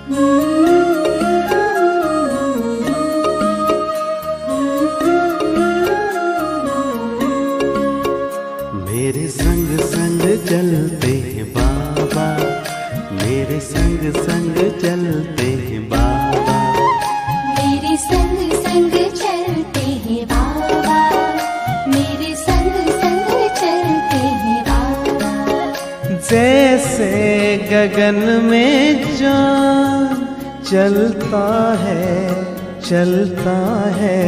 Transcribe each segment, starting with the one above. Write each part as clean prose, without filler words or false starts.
मेरे संग संग चलते हैं बाबा, मेरे संग संग चलते हैं बाबा, मेरे संग संग चलते हैं बाबा, मेरे संग संग चलते हैं बाबा। जैसे गगन में चाँद चलता है,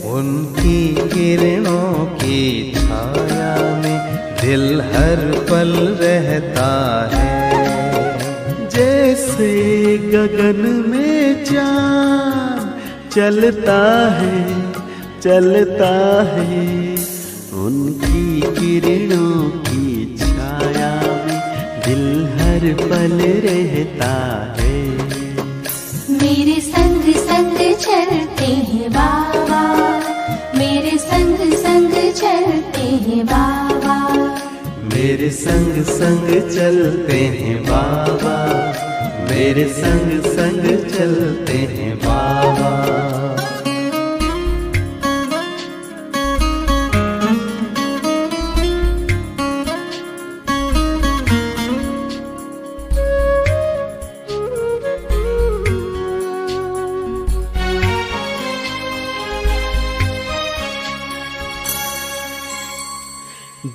उनकी किरणों की छाया में दिल हर पल रहता है। जैसे गगन में चाँद चलता है, उनकी किरणों की छाया में दिल हर पल रहता है। मेरे संग संग चलते हैं बाबा, मेरे संग संग चलते हैं बाबा, मेरे संग संग चलते हैं बाबा, मेरे संग संग चलते हैं बाबा।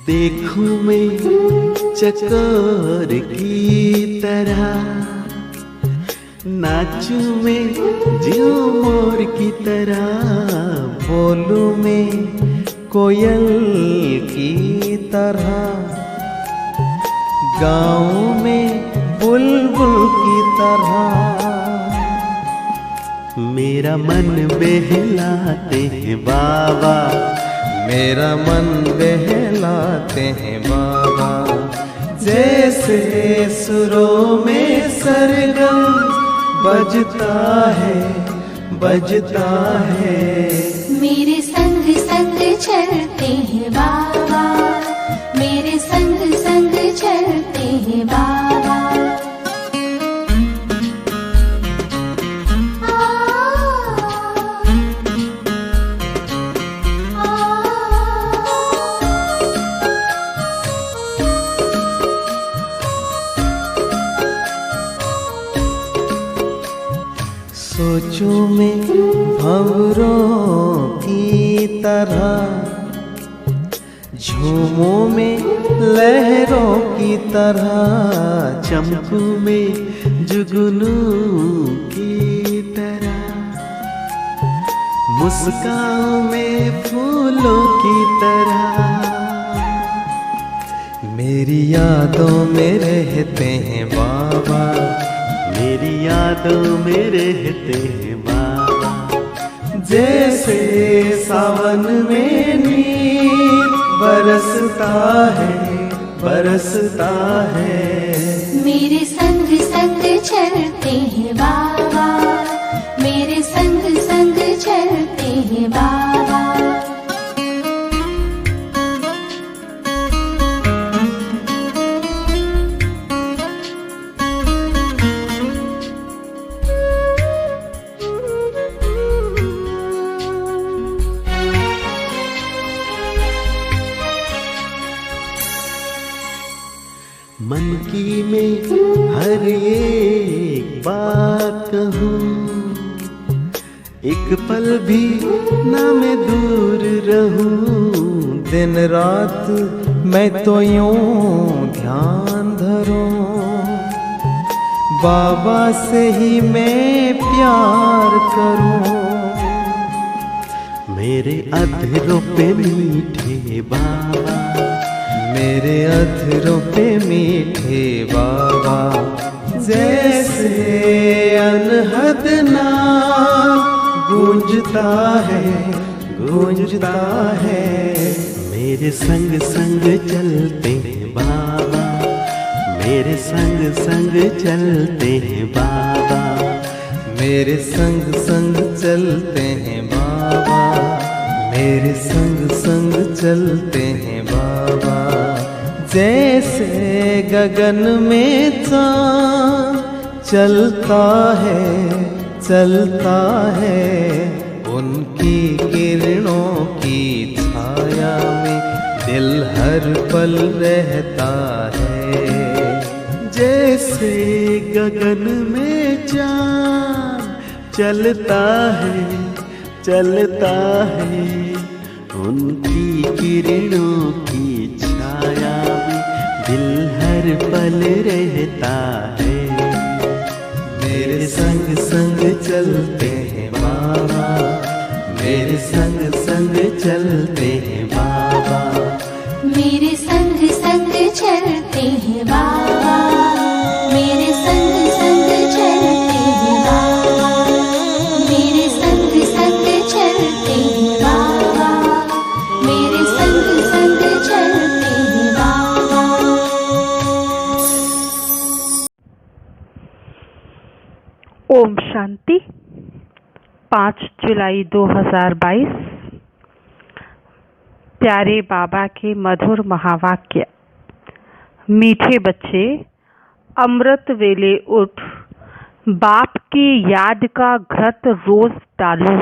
देखूं मैं चकोर की तरह, नाचूं मैं ज्यों मोर की तरह, बोलूं मैं कोयल की तरह, गाऊं में बुलबुल की तरह। मेरा मन बहलाते हैं बाबा, मेरा मन बहलाते हैं बाबा। जैसे सुरों में सरगम बजता है, मेरे संग संग चलते हैं बाबा, मेरे संग संग चलते हैं बाबा। सोचूं मैं भंवरों की तरह, झूमों में लहरों की तरह, चमकूं में जुगनू की तरह, मुस्कान में फूलों की तरह। मेरी यादों में रहते हैं बाबा, मेरी यादों में रहते हैं बाबा। जैसे सावन में नीर बरसता है। मेरे संग संग चलते हैं बाबा, मेरे संग संग चलते हैं बाबा। मन की मैं हर एक बात कहूँ, एक पल भी ना मैं दूर रहूं। दिन रात मैं तो यूं ध्यान धरूं, बाबा से ही मैं प्यार करूं। मेरे अधरों पे मीठे बाबा, मेरे अधरों पे मीठे बाबा। जैसे अनहद नाम गूंजता है। मेरे संग संग चलते हैं बाबा, मेरे संग संग चलते हैं बाबा, मेरे संग संग चलते हैं बाबा, मेरे संग संग चलते हैं बाबा। जैसे गगन में चाँद चलता है उनकी किरणों की छाया में दिल हर पल रहता है। जैसे गगन में चाँद चलता है उनकी किरणों की छाया में दिल हर पल रहता है। मेरे संग संग चलते हैं बाबा, मेरे संग संग चलते हैं बाबा, मेरे संग संग चलते हैं बाबा, मेरे संग संग चलते हैं बाबा, मेरे संग संग चलते हैं बाबा, मेरे संग संग चलते हैं बाबा। ओम शांति। 5 जुलाई 2022। प्यारे बाबा के मधुर महावाक्य। मीठे बच्चे, अमृत वेले उठ, बाप की याद का घृत रोज डालो,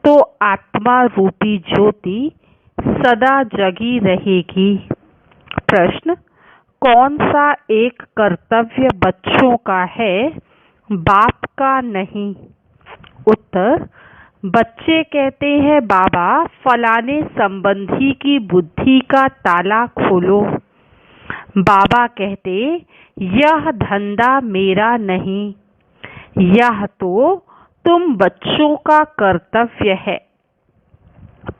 तो आत्मा रूपी ज्योति सदा जगी रहेगी। प्रश्न: कौन सा एक कर्तव्य बच्चों का है, बाप का नहीं? उत्तर: बच्चे कहते हैं बाबा फलाने संबंधी की बुद्धि का ताला खोलो। बाबा कहते यह धंधा मेरा नहीं, यह तो तुम बच्चों का कर्तव्य है।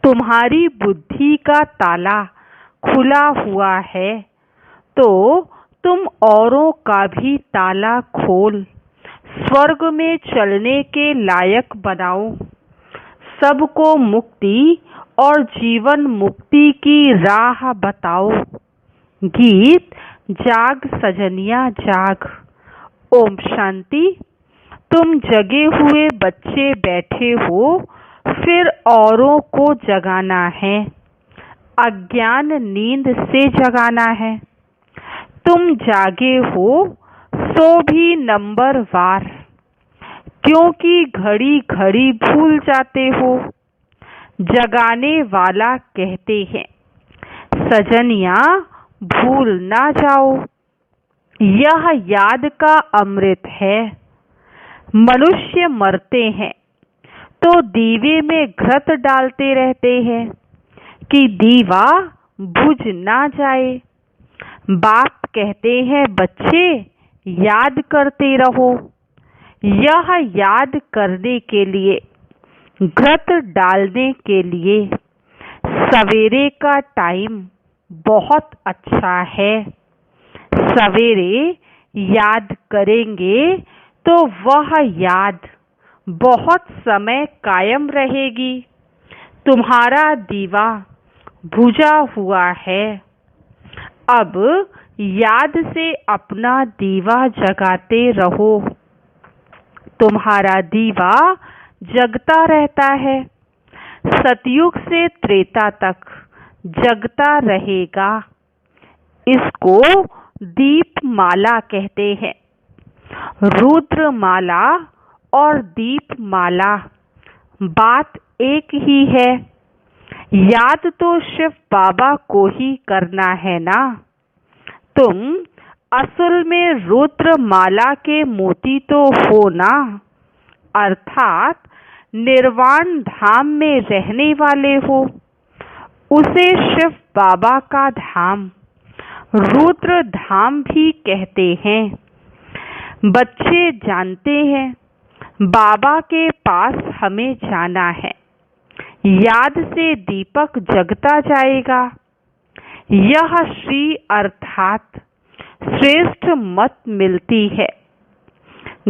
तुम्हारी बुद्धि का ताला खुला हुआ है तो तुम औरों का भी ताला खोल स्वर्ग में चलने के लायक बनाओ। सबको मुक्ति और जीवन मुक्ति की राह बताओ। गीत जाग सजनिया जाग। ओम शांति। तुम जगे हुए बच्चे बैठे हो, फिर औरों को जगाना है, अज्ञान नींद से जगाना है। तुम जागे हो सो भी नंबर वार, क्योंकि घड़ी घड़ी भूल जाते हो। जगाने वाला कहते हैं सजनिया भूल ना जाओ, यह याद का अमृत है। मनुष्य मरते हैं तो दीवे में घृत डालते रहते हैं कि दीवा बुझ ना जाए। बाप कहते हैं बच्चे याद करते रहो। यह याद करने के लिए, घृत डालने के लिए सवेरे का टाइम बहुत अच्छा है। सवेरे याद करेंगे तो वह याद बहुत समय कायम रहेगी। तुम्हारा दीवा बुझा हुआ है, अब याद से अपना दीवा जगाते रहो। तुम्हारा दीवा जगता रहता है, सतयुग से त्रेता तक जगता रहेगा। इसको दीप माला कहते हैं। रुद्र माला और दीप माला बात एक ही है। याद तो शिव बाबा को ही करना है ना। तुम असल में रुद्र माला के मोती तो हो ना, अर्थात निर्वाण धाम में रहने वाले हो। उसे शिव बाबा का धाम, रुद्र धाम भी कहते हैं। बच्चे जानते हैं बाबा के पास हमें जाना है। याद से दीपक जगता जाएगा। यह श्री अर्थात श्रेष्ठ मत मिलती है।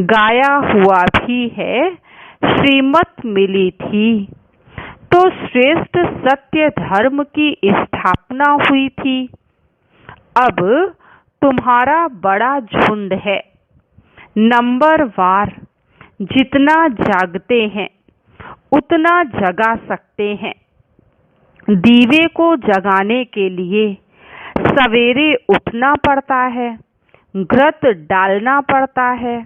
गाया हुआ भी है श्रीमत मिली थी तो श्रेष्ठ सत्य धर्म की स्थापना हुई थी। अब तुम्हारा बड़ा झुंड है। नंबर वार जितना जागते हैं उतना जगा सकते हैं। दीवे को जगाने के लिए सवेरे उठना पड़ता है, घृत डालना पड़ता है।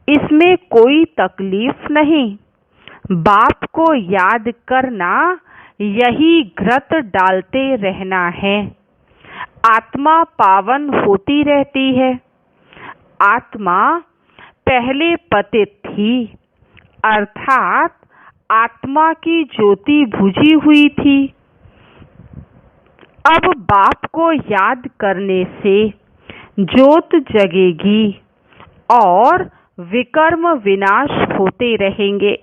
इसमें कोई तकलीफ नहीं। बाप को याद करना, यही घृत डालते रहना है। आत्मा पावन होती रहती है। आत्मा पहले पतित थी, अर्थात आत्मा की ज्योति बुझी हुई थी। अब बाप को याद करने से ज्योत जगेगी और विकर्म विनाश होते रहेंगे,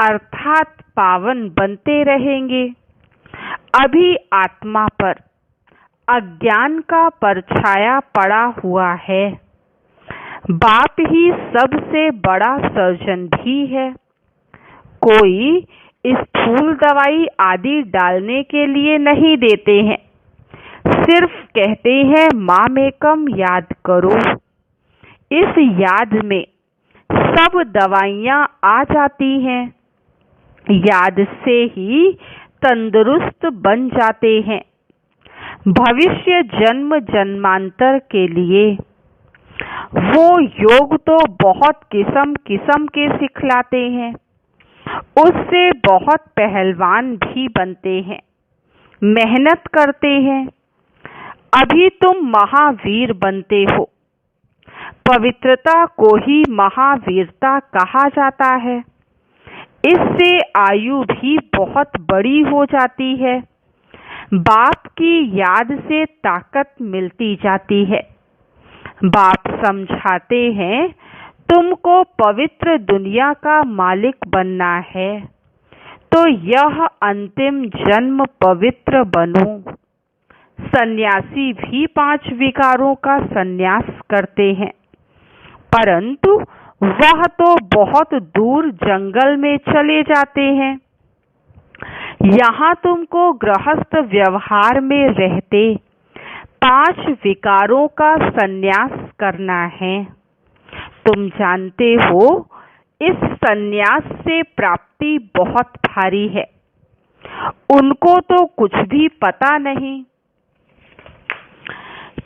अर्थात पावन बनते रहेंगे। अभी आत्मा पर अज्ञान का परछाया पड़ा हुआ है। बाप ही सबसे बड़ा सर्जन भी है। कोई स्थूल दवाई आदि डालने के लिए नहीं देते हैं, सिर्फ कहते हैं मामेकम याद करो। इस याद में सब दवाइयाँ आ जाती हैं। याद से ही तंदुरुस्त बन जाते हैं। भविष्य जन्म जन्मांतर के लिए वो योग तो बहुत किस्म किस्म के सिखलाते हैं। उससे बहुत पहलवान भी बनते हैं, मेहनत करते हैं। अभी तुम महावीर बनते हो। पवित्रता को ही महावीरता कहा जाता है। इससे आयु भी बहुत बड़ी हो जाती है। बाप की याद से ताकत मिलती जाती है। बाप समझाते हैं, तुमको पवित्र दुनिया का मालिक बनना है, तो यह अंतिम जन्म पवित्र बनो। सन्यासी भी 5 विकारों का सन्यास करते हैं, परंतु वह तो बहुत दूर जंगल में चले जाते हैं। यहाँ तुमको गृहस्थ व्यवहार में रहते 5 विकारों का सन्यास करना है। तुम जानते हो, इस सन्यास से प्राप्ति बहुत भारी है। उनको तो कुछ भी पता नहीं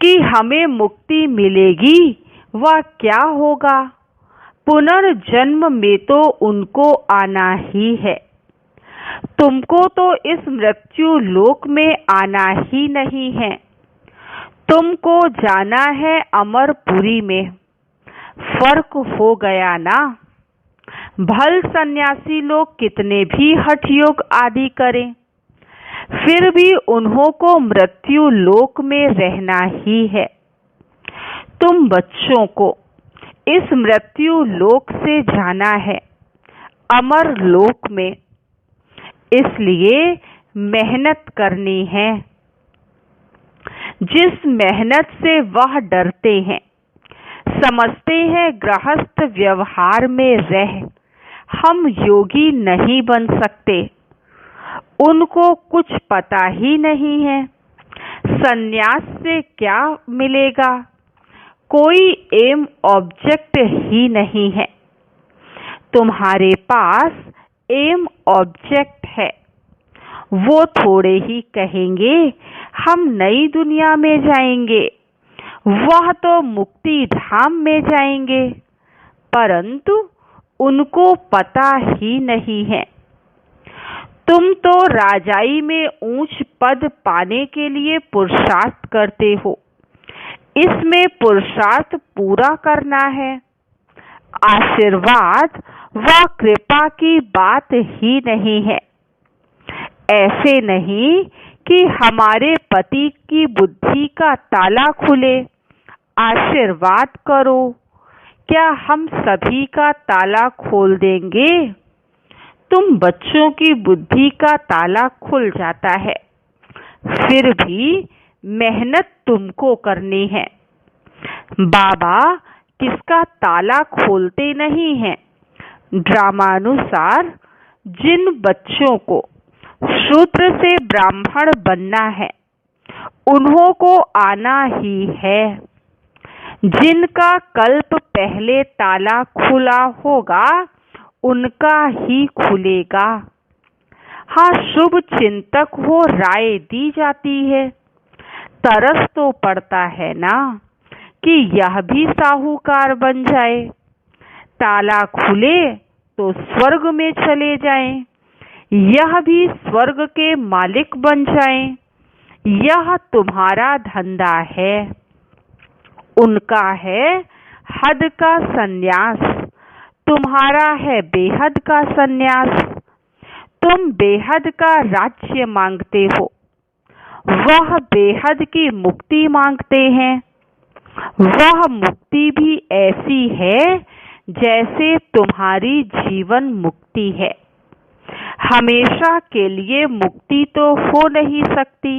कि हमें मुक्ति मिलेगी व क्या होगा। पुनर्जन्म में तो उनको आना ही है। तुमको तो इस मृत्यु लोक में आना ही नहीं है। तुमको जाना है अमरपुरी में। फर्क हो गया ना। भल सन्यासी लोग कितने भी हठ योग आदि करें, फिर भी उन्हों को मृत्यु लोक में रहना ही है। तुम बच्चों को इस मृत्यु लोक से जाना है अमर लोक में। इसलिए मेहनत करनी है। जिस मेहनत से वह डरते हैं, समझते हैं गृहस्थ व्यवहार में रह हम योगी नहीं बन सकते, उनको कुछ पता ही नहीं है सन्यास से क्या मिलेगा। कोई एम ऑब्जेक्ट ही नहीं है। तुम्हारे पास एम ऑब्जेक्ट है। वो थोड़े ही कहेंगे हम नई दुनिया में जाएंगे, वह तो मुक्ति धाम में जाएंगे, परंतु उनको पता ही नहीं है। तुम तो राजाई में ऊंच पद पाने के लिए पुरुषार्थ करते हो। इसमें पुरुषार्थ पूरा करना है। आशीर्वाद व कृपा की बात ही नहीं है। ऐसे नहीं कि हमारे पति की बुद्धि का ताला खुले, आशीर्वाद करो। क्या हम सभी का ताला खोल देंगे? तुम बच्चों की बुद्धि का ताला खुल जाता है। फिर भी मेहनत तुमको करनी है। बाबा किसका ताला खोलते नहीं हैं। ड्रामानुसार जिन बच्चों को शूद्र से ब्राह्मण बनना है, उन्हों को आना ही है। जिनका कल्प पहले ताला खुला होगा, उनका ही खुलेगा। हाँ, शुभ चिंतक हो राय दी जाती है। तरस तो पड़ता है ना कि यह भी साहूकार बन जाए, ताला खुले तो स्वर्ग में चले जाएं, यह भी स्वर्ग के मालिक बन जाएं। यह तुम्हारा धंधा है। उनका है हद का सन्यास, तुम्हारा है बेहद का सन्यास। तुम बेहद का राज्य मांगते हो, वह बेहद की मुक्ति मांगते हैं। वह मुक्ति भी ऐसी है जैसे तुम्हारी जीवन मुक्ति है। हमेशा के लिए मुक्ति तो हो नहीं सकती,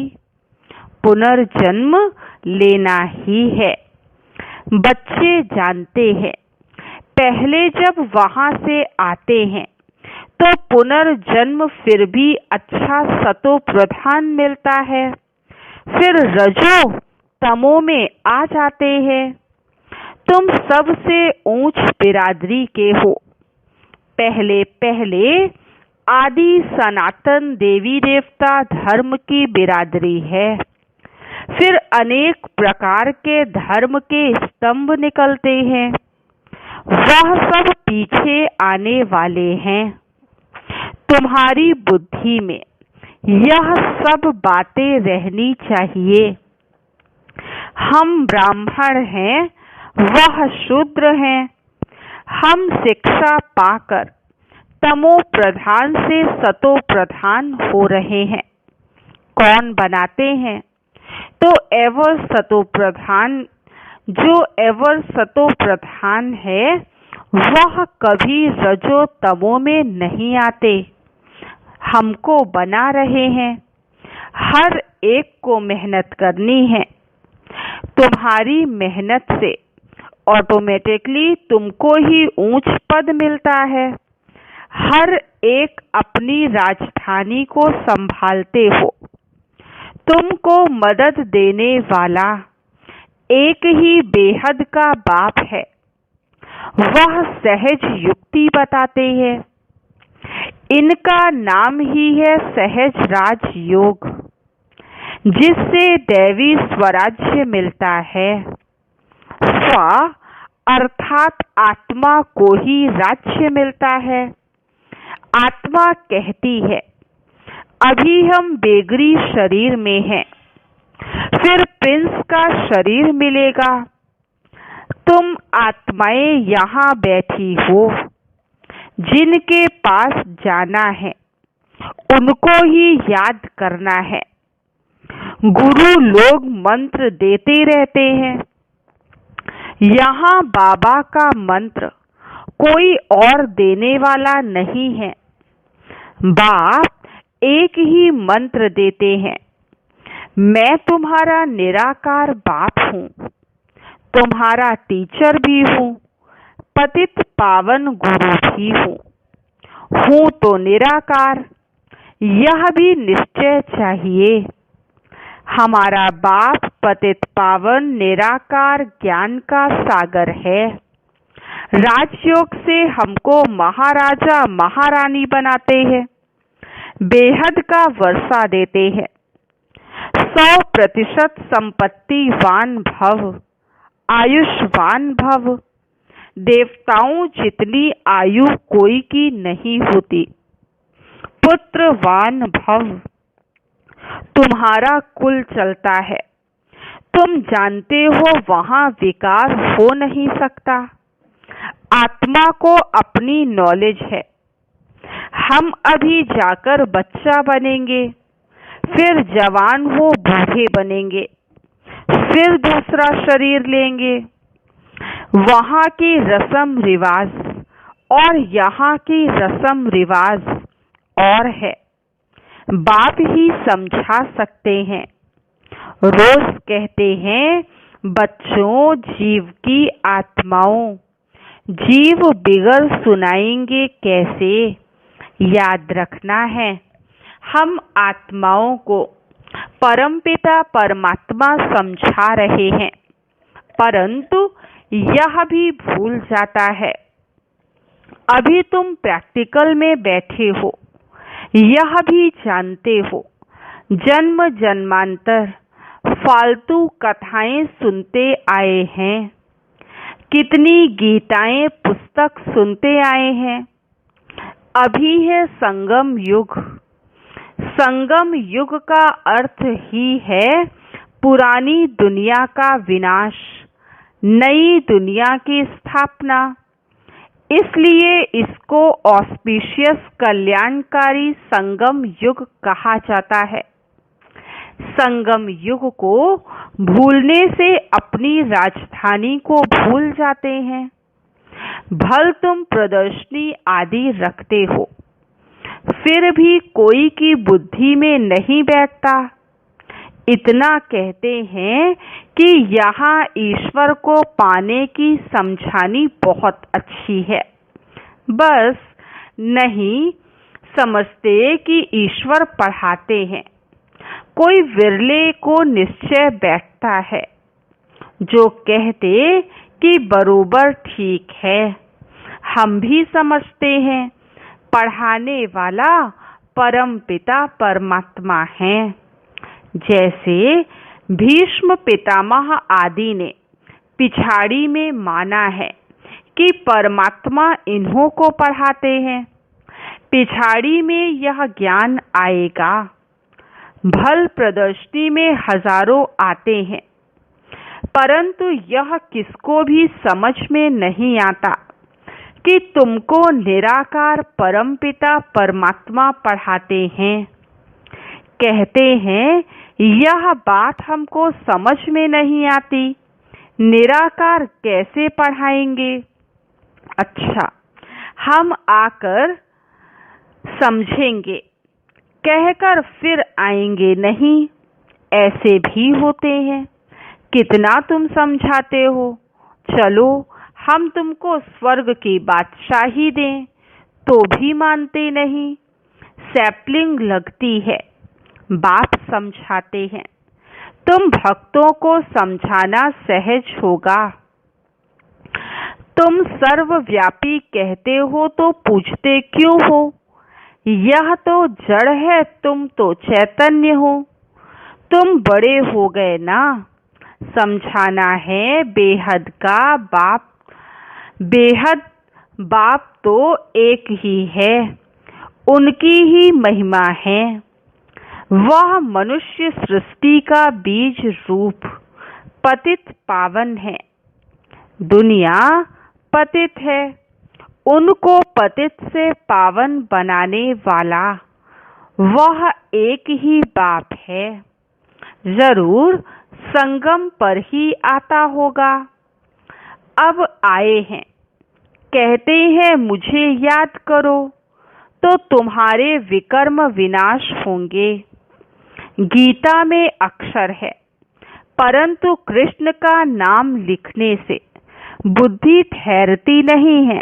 पुनर्जन्म लेना ही है। बच्चे जानते हैं, पहले जब वहां से आते हैं तो पुनर्जन्म फिर भी अच्छा सतो प्रधान मिलता है, फिर रजो तमो में आ जाते हैं। तुम सबसे ऊंच बिरादरी के हो। पहले पहले आदि सनातन देवी देवता धर्म की बिरादरी है, फिर अनेक प्रकार के धर्म के स्तंभ निकलते हैं, वह सब पीछे आने वाले हैं। तुम्हारी बुद्धि में यह सब बातें रहनी चाहिए। हम ब्राह्मण हैं, वह शूद्र हैं। हम शिक्षा पाकर तमो प्रधान से सतो प्रधान हो रहे हैं। कौन बनाते हैं? तो एवर सतो प्रधान। जो एवर सतो प्रधान है वह कभी रजो तमो में नहीं आते। हमको बना रहे हैं। हर एक को मेहनत करनी है। तुम्हारी मेहनत से ऑटोमेटिकली तुमको ही ऊंच पद मिलता है। हर एक अपनी राजधानी को संभालते हो। तुमको मदद देने वाला एक ही बेहद का बाप है। वह सहज युक्ति बताते हैं। इनका नाम ही है सहज राज योग, जिससे दैवी स्वराज्य मिलता है। स्व अर्थात आत्मा को ही राज्य मिलता है। आत्मा कहती है, अभी हम बेगरी शरीर में हैं, फिर प्रिंस का शरीर मिलेगा। तुम आत्माएं यहाँ बैठी हो, जिनके पास जाना है उनको ही याद करना है। गुरु लोग मंत्र देते रहते हैं। यहाँ बाबा का मंत्र कोई और देने वाला नहीं है। बाप एक ही मंत्र देते हैं, मैं तुम्हारा निराकार बाप हूँ, तुम्हारा टीचर भी हूँ, पतित पावन गुरु भी हूँ तो निराकार। यह भी निश्चय चाहिए। हमारा बाप पतित पावन निराकार ज्ञान का सागर है। राजयोग से हमको महाराजा महारानी बनाते हैं, बेहद का वर्षा देते हैं। 100% संपत्तिवान भव, आयुष्वान भव। देवताओं जितनी आयु कोई की नहीं होती। पुत्रवान भव। तुम्हारा कुल चलता है, तुम जानते हो वहां विकार हो नहीं सकता। आत्मा को अपनी नॉलेज है। हम अभी जाकर बच्चा बनेंगे, फिर जवान हो बूढ़े बनेंगे, फिर दूसरा शरीर लेंगे। वहाँ की रस्म रिवाज और यहाँ की रस्म रिवाज और है। बाप ही समझा सकते हैं। रोज कहते हैं, बच्चों जीव की आत्माओं, जीव बिगड़ सुनाएंगे कैसे। याद रखना है, हम आत्माओं को परमपिता परमात्मा समझा रहे हैं, परंतु यह भी भूल जाता है। अभी तुम प्रैक्टिकल में बैठे हो, यह भी जानते हो जन्म जन्मांतर फालतू कथाएं सुनते आए हैं, कितनी गीताएं पुस्तक सुनते आए हैं। अभी है संगम युग। संगम युग का अर्थ ही है पुरानी दुनिया का विनाश, नई दुनिया की स्थापना। इसलिए इसको ऑस्पिशियस कल्याणकारी संगम युग कहा जाता है। संगम युग को भूलने से अपनी राजधानी को भूल जाते हैं। भल तुम प्रदर्शनी आदि रखते हो, फिर भी कोई की बुद्धि में नहीं बैठता। इतना कहते हैं कि यहाँ ईश्वर को पाने की समझानी बहुत अच्छी है, बस नहीं समझते कि ईश्वर पढ़ाते हैं। कोई विरले को निश्चय बैठता है जो कहते कि बरोबर ठीक है। हम भी समझते हैं पढ़ाने वाला परम पिता परमात्मा है। जैसे भीष्म पितामह आदि ने पिछाड़ी में माना है कि परमात्मा इन्हों को पढ़ाते हैं, पिछाड़ी में यह ज्ञान आएगा। भल प्रदर्शनी में हजारों आते हैं, परंतु यह किसको भी समझ में नहीं आता कि तुमको निराकार परमपिता परमात्मा पढ़ाते हैं। कहते हैं यह बात हमको समझ में नहीं आती, निराकार कैसे पढ़ाएंगे। अच्छा, हम आकर समझेंगे कहकर फिर आएंगे नहीं। ऐसे भी होते हैं। कितना तुम समझाते हो, चलो हम तुमको स्वर्ग की बादशाही दें, तो भी मानते नहीं। सैपलिंग लगती है, बाप समझाते हैं। तुम भक्तों को समझाना सहज होगा। तुम सर्वव्यापी कहते हो तो पूछते क्यों हो? यह तो जड़ है, तुम तो चैतन्य हो। तुम बड़े हो गए ना। समझाना है बेहद का बाप। बेहद बाप तो एक ही है, उनकी ही महिमा है। वह मनुष्य सृष्टि का बीज रूप पतित पावन है। दुनिया पतित है, उनको पतित से पावन बनाने वाला वह एक ही बाप है। जरूर संगम पर ही आता होगा। अब आए हैं, कहते हैं मुझे याद करो तो तुम्हारे विकर्म विनाश होंगे। गीता में अक्षर है, परंतु कृष्ण का नाम लिखने से बुद्धि ठहरती नहीं है।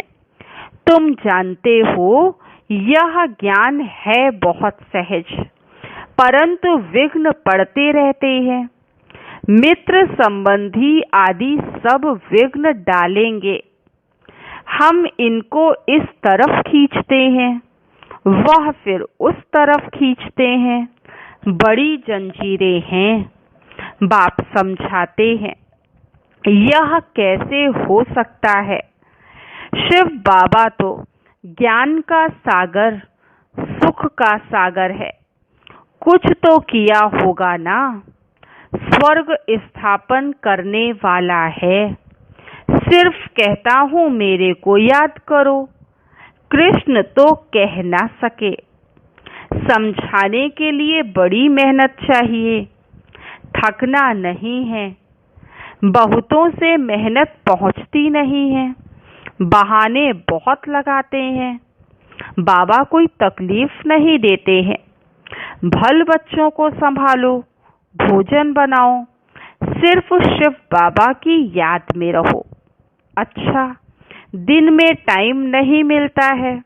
तुम जानते हो यह ज्ञान है बहुत सहज, परंतु विघ्न पड़ते रहते हैं। मित्र संबंधी आदि सब विघ्न डालेंगे। हम इनको इस तरफ खींचते हैं, वह फिर उस तरफ खींचते हैं। बड़ी जंजीरें हैं। बाप समझाते हैं यह कैसे हो सकता है। शिव बाबा तो ज्ञान का सागर, सुख का सागर है। कुछ तो किया होगा ना। स्वर्ग स्थापन करने वाला है। सिर्फ कहता हूँ मेरे को याद करो। कृष्ण तो कह ना सके। समझाने के लिए बड़ी मेहनत चाहिए, थकना नहीं है। बहुतों से मेहनत पहुँचती नहीं है, बहाने बहुत लगाते हैं। बाबा कोई तकलीफ नहीं देते हैं। भल बच्चों को संभालो, भोजन बनाओ, सिर्फ शिव बाबा की याद में रहो। अच्छा, दिन में टाइम नहीं मिलता है,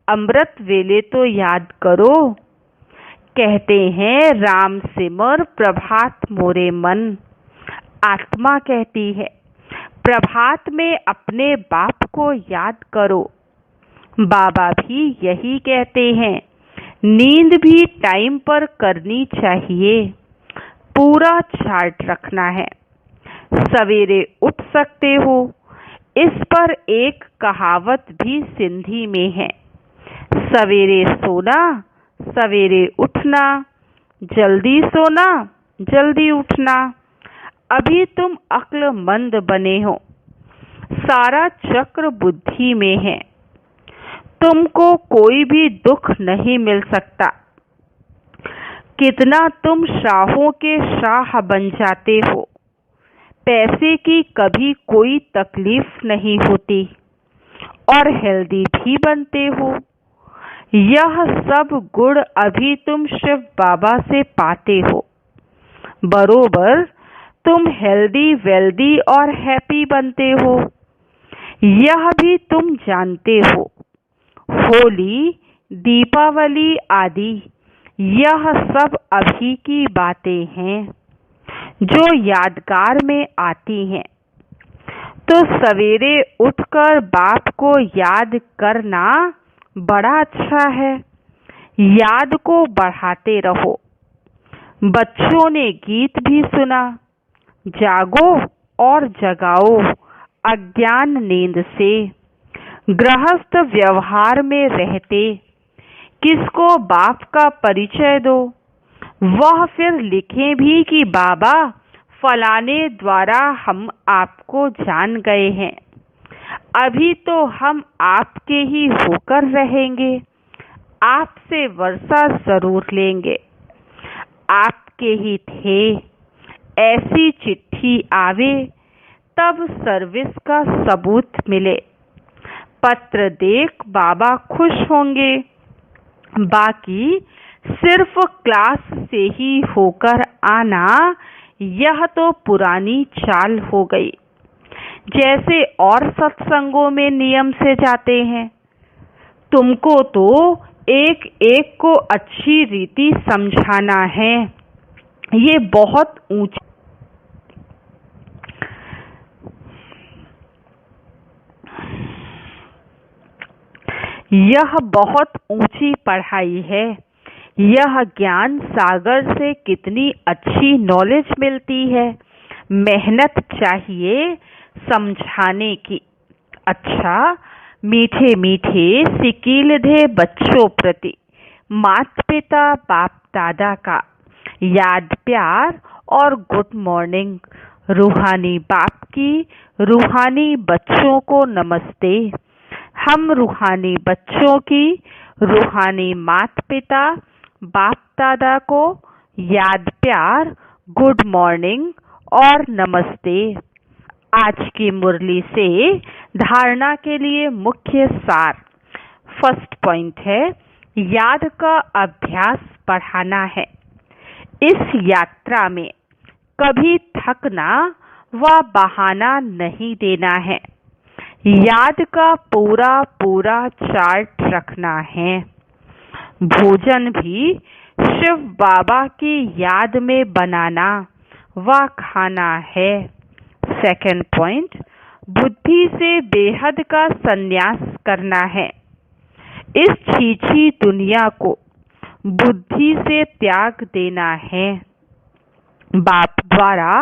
अमृत वेले तो याद करो। कहते हैं राम सिमर प्रभात मोरे मन। आत्मा कहती है प्रभात में अपने बाप को याद करो। बाबा भी यही कहते हैं, नींद भी टाइम पर करनी चाहिए। पूरा चार्ट रखना है। सवेरे उठ सकते हो, इस पर एक कहावत भी सिंधी में है, सवेरे सोना सवेरे उठना, जल्दी सोना जल्दी उठना। अभी तुम अक्लमंद बने हो, सारा चक्र बुद्धि में है, तुमको कोई भी दुख नहीं मिल सकता। कितना तुम शाहों के शाह बन जाते हो, पैसे की कभी कोई तकलीफ नहीं होती और हेल्दी भी बनते हो। यह सब गुण अभी तुम शिव बाबा से पाते हो। बरोबर तुम हेल्दी वेल्दी और हैप्पी बनते हो, यह भी तुम जानते हो। होली, दीपावली आदि यह सब अभी की बातें हैं जो यादगार में आती हैं। तो सवेरे उठकर बाप को याद करना बड़ा अच्छा है, याद को बढ़ाते रहो। बच्चों ने गीत भी सुना, जागो और जगाओ अज्ञान नींद से। गृहस्थ व्यवहार में रहते किसको बाप का परिचय दो, वह फिर लिखे भी कि बाबा फलाने द्वारा हम आपको जान गए हैं। अभी तो हम आपके ही होकर रहेंगे, आपसे वर्षा जरूर लेंगे, आपके ही थे। ऐसी चिट्ठी आवे तब सर्विस का सबूत मिले, पत्र देख बाबा खुश होंगे। बाकी सिर्फ क्लास से ही होकर आना यह तो पुरानी चाल हो गई। जैसे और सत्संगों में नियम से जाते हैं, तुमको तो एक एक को अच्छी रीति समझाना है। ये बहुत ऊंची यह बहुत ऊंची पढ़ाई है। यह ज्ञान सागर से कितनी अच्छी नॉलेज मिलती है। मेहनत चाहिए समझाने की। अच्छा, मीठे मीठे सिकीलधे बच्चों प्रति माता पिता बाप दादा का याद प्यार और गुड मॉर्निंग। रूहानी बाप की रूहानी बच्चों को नमस्ते। हम रूहानी बच्चों की रूहानी माता पिता बाप दादा को याद प्यार, गुड मॉर्निंग और नमस्ते। आज की मुरली से धारणा के लिए मुख्य सार। फर्स्ट पॉइंट है, याद का अभ्यास बढ़ाना है। इस यात्रा में कभी थकना व बहाना नहीं देना है। याद का पूरा पूरा चार्ट रखना है। भोजन भी शिव बाबा की याद में बनाना व खाना है। सेकंड पॉइंट, बुद्धि से बेहद का संन्यास करना है। इस छीछी दुनिया को बुद्धि से त्याग देना है। बाप द्वारा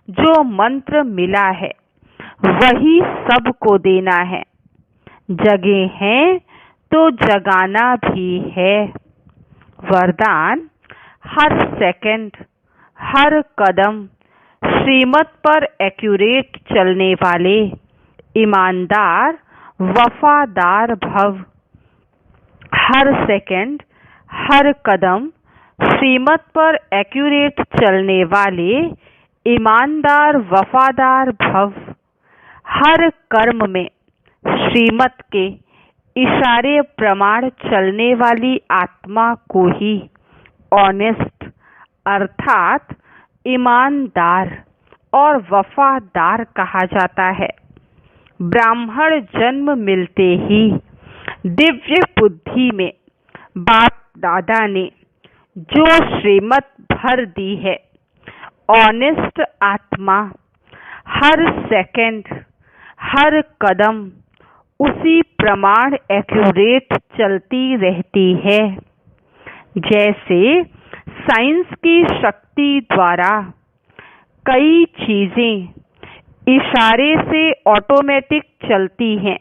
जो मंत्र मिला है वही सबको देना है। जगे हैं तो जगाना भी है। वरदान, हर सेकंड हर कदम श्रीमत पर एक्यूरेट चलने वाले ईमानदार वफादार भव। हर सेकंड हर कदम श्रीमत पर एक्यूरेट चलने वाले ईमानदार वफादार भव। हर कर्म में श्रीमत के इशारे प्रमाण चलने वाली आत्मा को ही ऑनेस्ट अर्थात ईमानदार और वफादार कहा जाता है। ब्राह्मण जन्म मिलते ही दिव्य बुद्धि में बाप दादा ने जो श्रीमत भर दी है, ऑनेस्ट आत्मा हर सेकंड हर कदम उसी प्रमाण एक्यूरेट चलती रहती है। जैसे साइंस की शक्ति द्वारा कई चीजें इशारे से ऑटोमेटिक चलती हैं।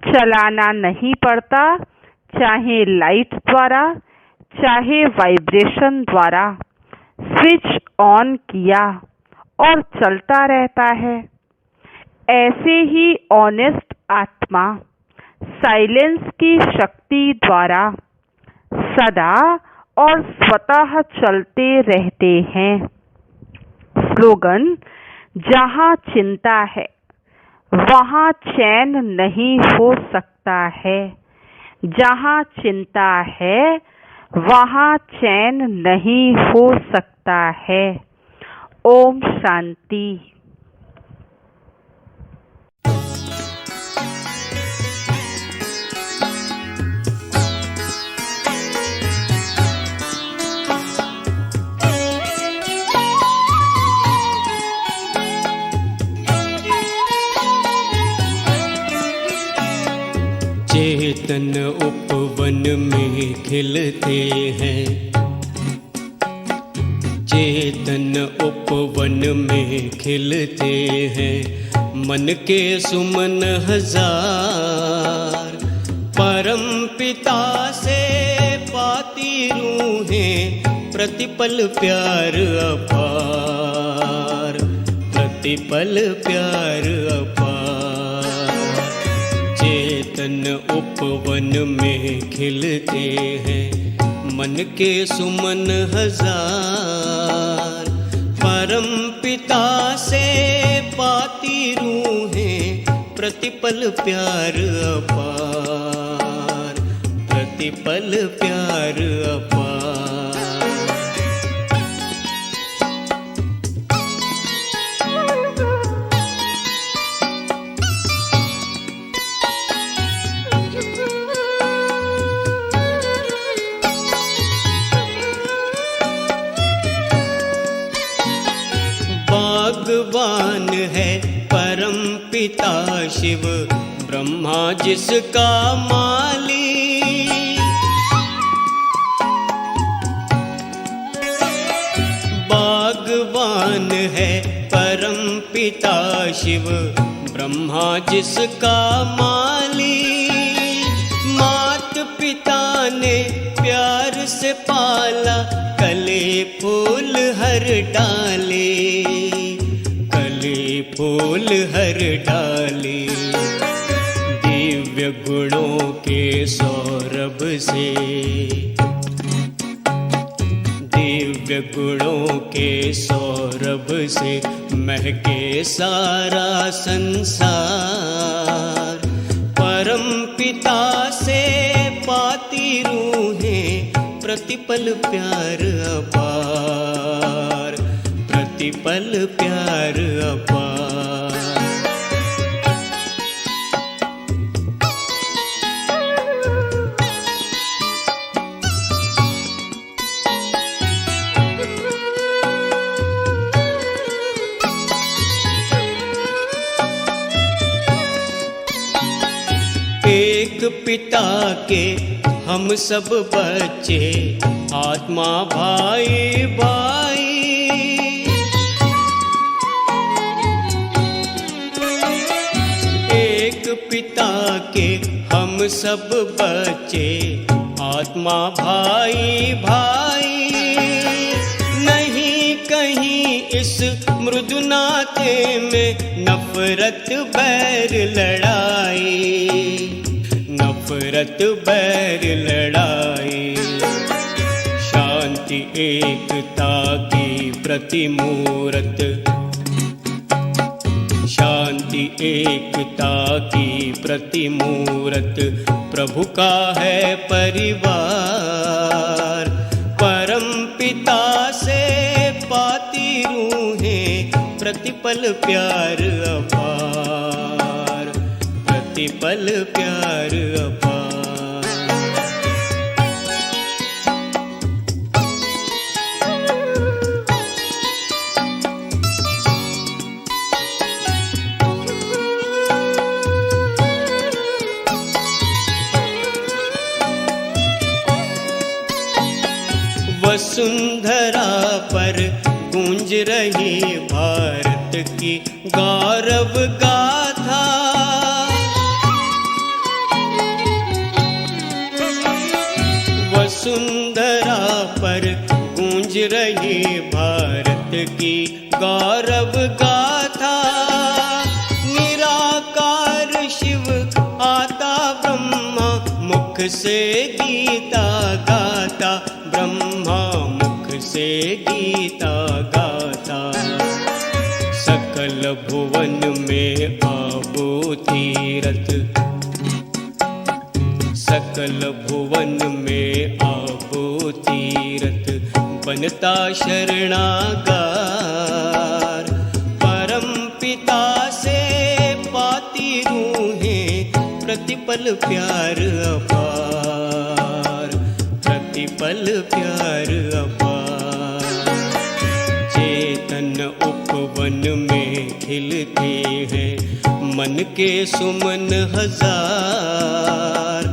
चलाना नहीं पड़ता, चाहे लाइट द्वारा चाहे वाइब्रेशन द्वारा। स्विच ऑन किया और चलता रहता है। ऐसे ही ऑनेस्ट आत्मा साइलेंस की शक्ति द्वारा सदा और स्वतः चलते रहते हैं। स्लोगन: जहाँ चिंता है वहाँ चैन नहीं हो सकता है। जहाँ चिंता है वहाँ चैन नहीं हो सकता है। ओम शांति। चेतन उपवन में खिलते हैं, चेतन उपवन में खिलते हैं। मन के सुमन हजार, परम पिता से पाती रूहें। प्रतिपल प्यार अपार, प्रतिपल प्यार अपार। चेतन उपवन में खिलते हैं, मन के सुमन हजार। परम पिता से पाती रूहें, प्रतिपल प्यार अपार, प्रतिपल प्यार अपार। भगवान है परम पिता शिव, ब्रह्मा जिसका माली। भगवान है परम पिता शिव, ब्रह्मा जिसका माली। मात पिता ने प्यार से पाला, कले फूल हर डाले, कले फूल हर डाले। दिव्य गुणों के सौरभ से, दिव्य गुणों के सौरभ से महके सारा संसार। परम पिता से पाती रूहें, प्रतिपल प्यार अपार, प्रतिपल प्यार अपार। एक पिता के हम सब बच्चे, आत्मा भाई भाई। एक पिता के हम सब बच्चे, आत्मा भाई भाई। नहीं कहीं इस मृदु नाते में नफरत बैर लड़ाई, नफरत बैर लड़ाई। शांति एकता की प्रतिमूरत, शांति एकता की प्रतिमूरत। प्रभु का है परिवार, परम पिता से पाती रूहें, प्रतिपल प्यार अपार, प्रतिपल प्यार अपार। वसुंधरा पर गूंज रही भारत की गौरव गाथा। वसुंधरा पर गूंज रही भारत की गौरव गाथा। निराकार शिव आता ब्रह्मा मुख से गीता गाता, ब्रह्मा मुख से गीता गाता। सकल भुवन में आबो तीरथ, सकल भुवन में आबो तीरथ, बनता शरणागार। परम पिता से पाती रूहें प्रतिपल प्यार अपार, प्रतिपल प्यार अपार। चेतन उपवन में खिलते हैं मन के सुमन हजार।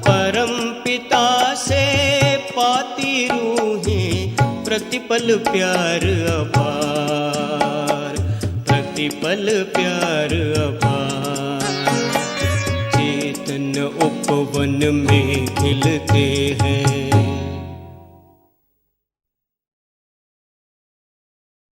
परम पिता से पाती रूहें प्रतिपल प्यार अपार, प्रतिपल प्यार अपार। चेतन उपवन में खिलते हैं।